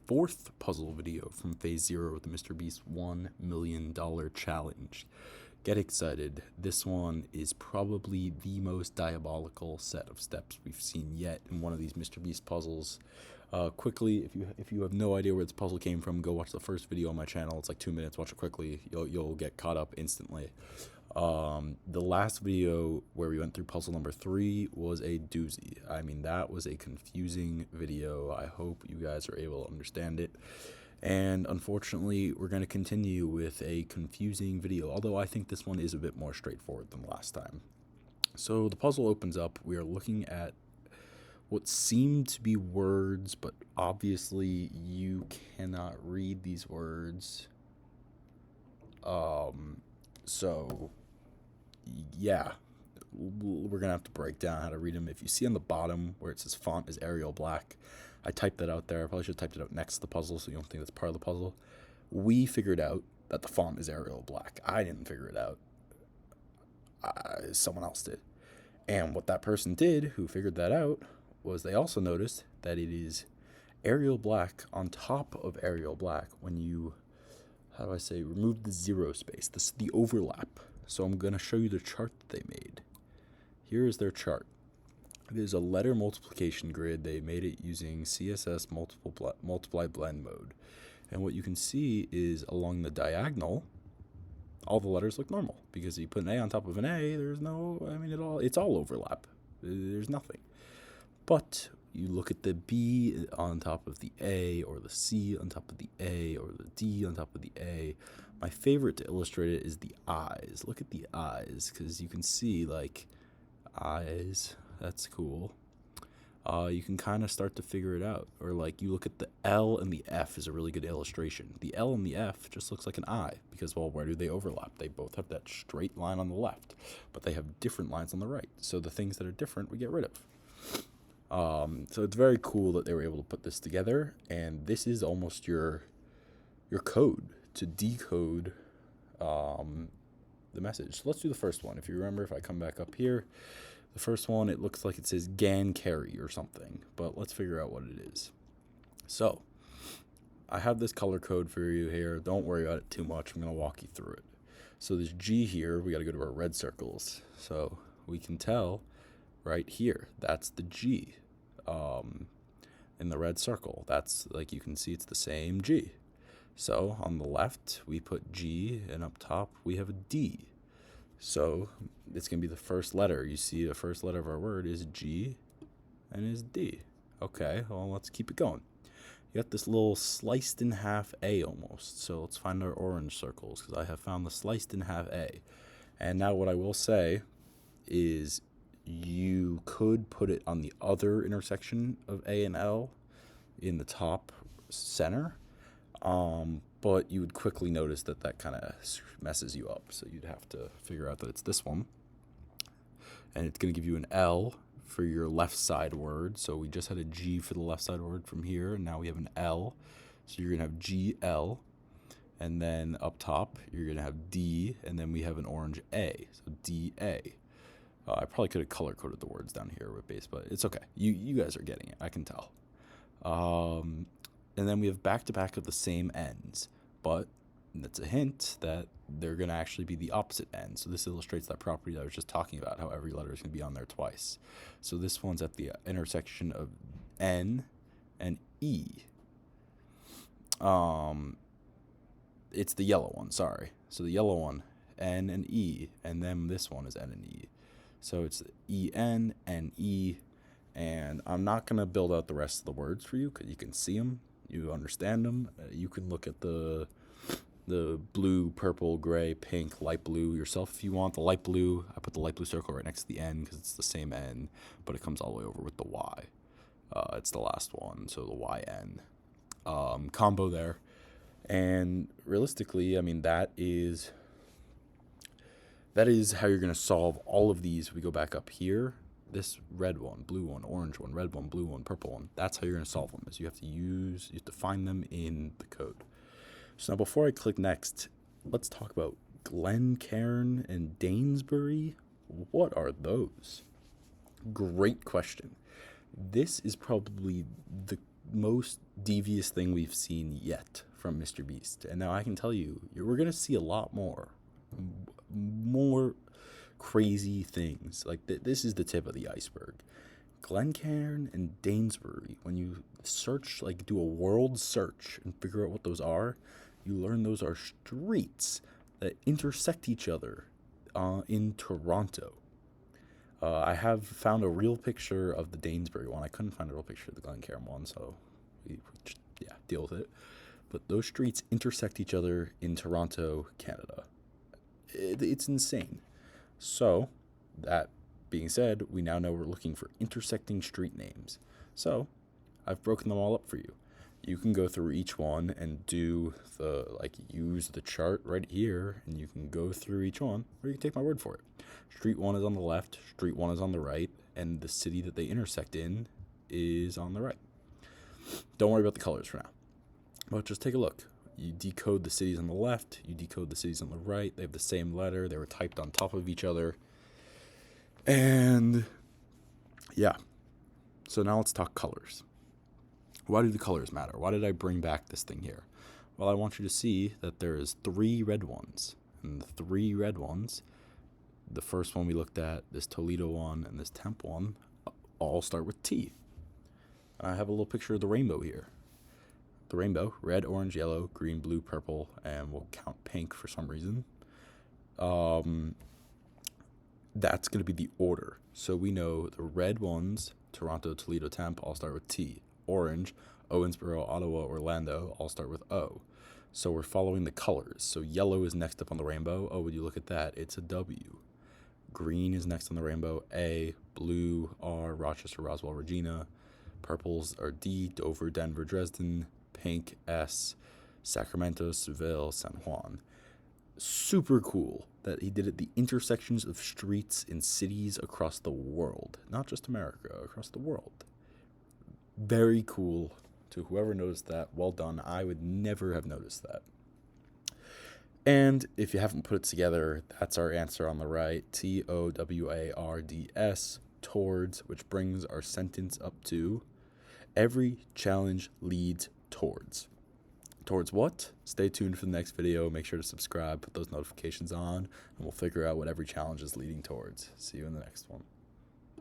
fourth puzzle video from Phase 0 of the MrBeast $1 million challenge. Get excited. This one is probably the most diabolical set of steps we've seen yet in one of these MrBeast puzzles. Quickly, if you have no idea where this puzzle came from, go watch the first video on my channel. It's like 2 minutes. Watch it quickly. You'll get caught up instantly. The last video where we went through puzzle number 3 was a doozy. I mean, that was a confusing video. I hope you guys are able to understand it. And unfortunately, we're going to continue with a confusing video, although I think this one is a bit more straightforward than last time. So the puzzle opens up. We are looking at what seem to be words, but obviously you cannot read these words. So yeah, we're gonna have to break down how to read them. If you see on the bottom where it says font is Arial Black, I typed that out there. I probably should have typed it out next to the puzzle so you don't think that's part of the puzzle. We figured out that the font is Arial Black. I didn't figure it out. Someone else did. And what that person did, who figured that out, was they also noticed that it is Arial Black on top of Arial Black when you, how do I say, remove the zero space, the overlap. So I'm going to show you the chart that they made. Here is their chart. It is a letter multiplication grid. They made it using CSS multiply blend mode. And what you can see is along the diagonal, all the letters look normal, because you put an A on top of an A, there's no, I mean, it's all overlap. There's nothing. But you look at the B on top of the A, or the C on top of the A, or the D on top of the A. My favorite to illustrate it is the eyes. Look at the eyes, because you can see, like, eyes. That's cool. You can kind of start to figure it out. Or, like, you look at the L and the F is a really good illustration. The L and the F just looks like an eye, because, well, where do they overlap? They both have that straight line on the left, but they have different lines on the right. So the things that are different, we get rid of. So it's very cool that they were able to put this together, and this is almost your code to decode the message. So let's do the first one. If you remember, if I come back up here, the first one, it looks like it says GAN carry or something, but let's figure out what it is. So I have this color code for you here. Don't worry about it too much. I'm going to walk you through it. So this G here, we got to go to our red circles. So we can tell right here, that's the G in the red circle. That's, like, you can see it's the same G. So on the left, we put G, and up top, we have a D. So it's going to be the first letter. You see the first letter of our word is G and is D. Okay, well, let's keep it going. You got this little sliced in half A almost. So let's find our orange circles, because I have found the sliced in half A. And now what I will say is you could put it on the other intersection of A and L in the top center. But you would quickly notice that that kind of messes you up. So you'd have to figure out that it's this one. And it's going to give you an L for your left side word. So we just had a G for the left side word from here, and now we have an L. So you're going to have GL. And then up top, you're going to have D, and then we have an orange A. So DA. I probably could have color-coded the words down here with base, but it's okay. You guys are getting it. I can tell. And then we have back-to-back of the same ends, but that's a hint that they're going to actually be the opposite ends. So this illustrates that property that I was just talking about, how every letter is going to be on there twice. So this one's at the intersection of N and E. It's the yellow one, sorry. So the yellow one, N and E, and then this one is N and E. So it's E-N and E, and I'm not going to build out the rest of the words for you, because you can see them. You understand them. You can look at the blue, purple, gray, pink, light blue yourself if you want. The light blue, I put the light blue circle right next to the N because it's the same N, but it comes all the way over with the Y. It's the last one, so the YN. Combo there. And realistically, I mean, that is how you're going to solve all of these. We go back up here. This red one, blue one, orange one, red one, blue one, purple one. That's how you're going to solve them. Is you have to find them in the code. So now before I click next, let's talk about Glencairn and Danesbury. What are those? Great question. This is probably the most devious thing we've seen yet from MrBeast. And now I can tell you, we're going to see a lot more crazy things. Like, this is the tip of the iceberg. Glencairn and Danesbury, when you search, like do a world search and figure out what those are, you learn those are streets that intersect each other in Toronto. I have found a real picture of the Danesbury one. I couldn't find a real picture of the Glencairn one, so we just, deal with it. But those streets intersect each other in Toronto, Canada. It's insane. So, that being said, we now know we're looking for intersecting street names. So, I've broken them all up for you. You can go through each one and do use the chart right here, and you can go through each one, or you can take my word for it. Street 1 is on the left, street 1 is on the right, and the city that they intersect in is on the right. Don't worry about the colors for now, but just take a look. You decode the cities on the left, you decode the cities on the right. They have the same letter, they were typed on top of each other. And yeah, so now let's talk colors. Why do the colors matter? Why did I bring back this thing here? Well, I want you to see that there is 3 red ones. And the 3 red ones, the first one we looked at, this Toledo one, and this Temp one, all start with T. And I have a little picture of the rainbow here. The rainbow, red, orange, yellow, green, blue, purple, and we'll count pink for some reason. That's going to be the order. So we know the red ones, Toronto, Toledo, Temp, all start with T. Orange, Owensboro, Ottawa, Orlando, all start with O. So we're following the colors. So yellow is next up on the rainbow. Oh, would you look at that? It's a W. Green is next on the rainbow. A. Blue, R. Rochester, Roswell, Regina. Purples are D. Dover, Denver, Dresden. Pink, S. Sacramento, Seville, San Juan. Super cool that he did it the intersections of streets in cities across the world. Not just America, across the world. Very cool. To whoever noticed that, well done. I would never have noticed that. And if you haven't put it together, that's our answer on the right. TOWARDS, towards, which brings our sentence up to every challenge leads towards. Towards what? Stay tuned for the next video. Make sure to subscribe, put those notifications on, and we'll figure out what every challenge is leading towards. See you in the next one.